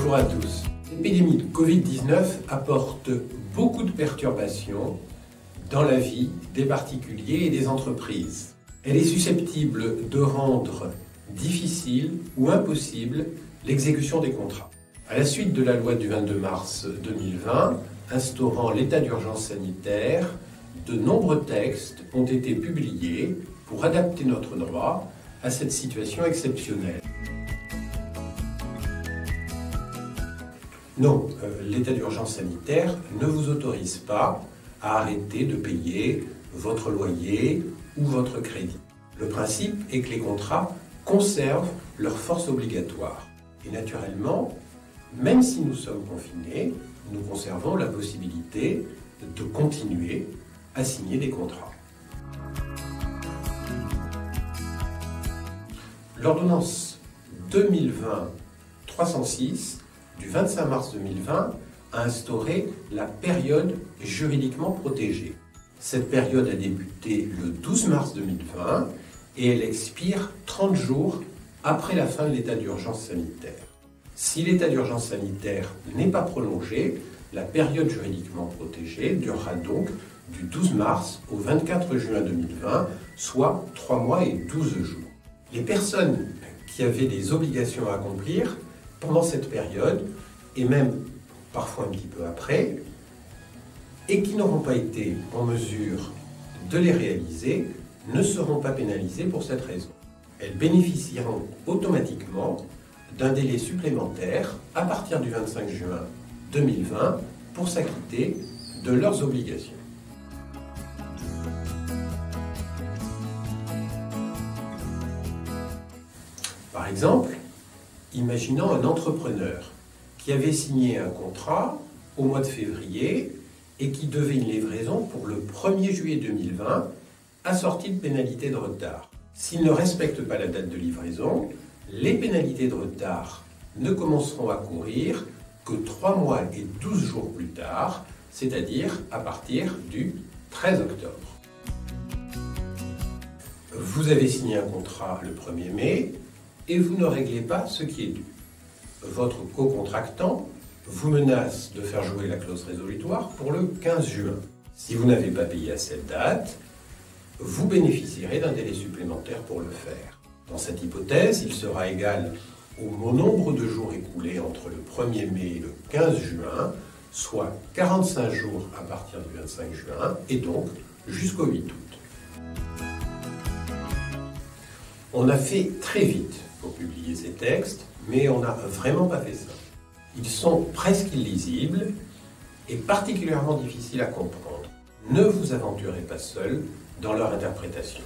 Bonjour à tous. L'épidémie de Covid-19 apporte beaucoup de perturbations dans la vie des particuliers et des entreprises. Elle est susceptible de rendre difficile ou impossible l'exécution des contrats. À la suite de la loi du 22 mars 2020, instaurant l'état d'urgence sanitaire, de nombreux textes ont été publiés pour adapter notre droit à cette situation exceptionnelle. Non, l'état d'urgence sanitaire ne vous autorise pas à arrêter de payer votre loyer ou votre crédit. Le principe est que les contrats conservent leur force obligatoire. Et naturellement, même si nous sommes confinés, nous conservons la possibilité de continuer à signer des contrats. L'ordonnance 2020-306 du 25 mars 2020 a instauré la période juridiquement protégée. Cette période a débuté le 12 mars 2020 et elle expire 30 jours après la fin de l'état d'urgence sanitaire. Si l'état d'urgence sanitaire n'est pas prolongé, la période juridiquement protégée durera donc du 12 mars au 24 juin 2020, soit 3 mois et 12 jours. Les personnes qui avaient des obligations à accomplir pendant cette période, et même parfois un petit peu après, et qui n'auront pas été en mesure de les réaliser, ne seront pas pénalisées pour cette raison. Elles bénéficieront automatiquement d'un délai supplémentaire à partir du 25 juin 2020 pour s'acquitter de leurs obligations. Par exemple, imaginons un entrepreneur qui avait signé un contrat au mois de février et qui devait une livraison pour le 1er juillet 2020, assortie de pénalités de retard. S'il ne respecte pas la date de livraison, les pénalités de retard ne commenceront à courir que 3 mois et 12 jours plus tard, c'est-à-dire à partir du 13 octobre. Vous avez signé un contrat le 1er mai et vous ne réglez pas ce qui est dû. Votre co-contractant vous menace de faire jouer la clause résolutoire pour le 15 juin. Si vous n'avez pas payé à cette date, vous bénéficierez d'un délai supplémentaire pour le faire. Dans cette hypothèse, il sera égal au nombre de jours écoulés entre le 1er mai et le 15 juin, soit 45 jours à partir du 25 juin, et donc jusqu'au 8 août. On a fait très vite pour publier ces textes, mais on n'a vraiment pas fait ça. Ils sont presque illisibles et particulièrement difficiles à comprendre. Ne vous aventurez pas seul dans leur interprétation.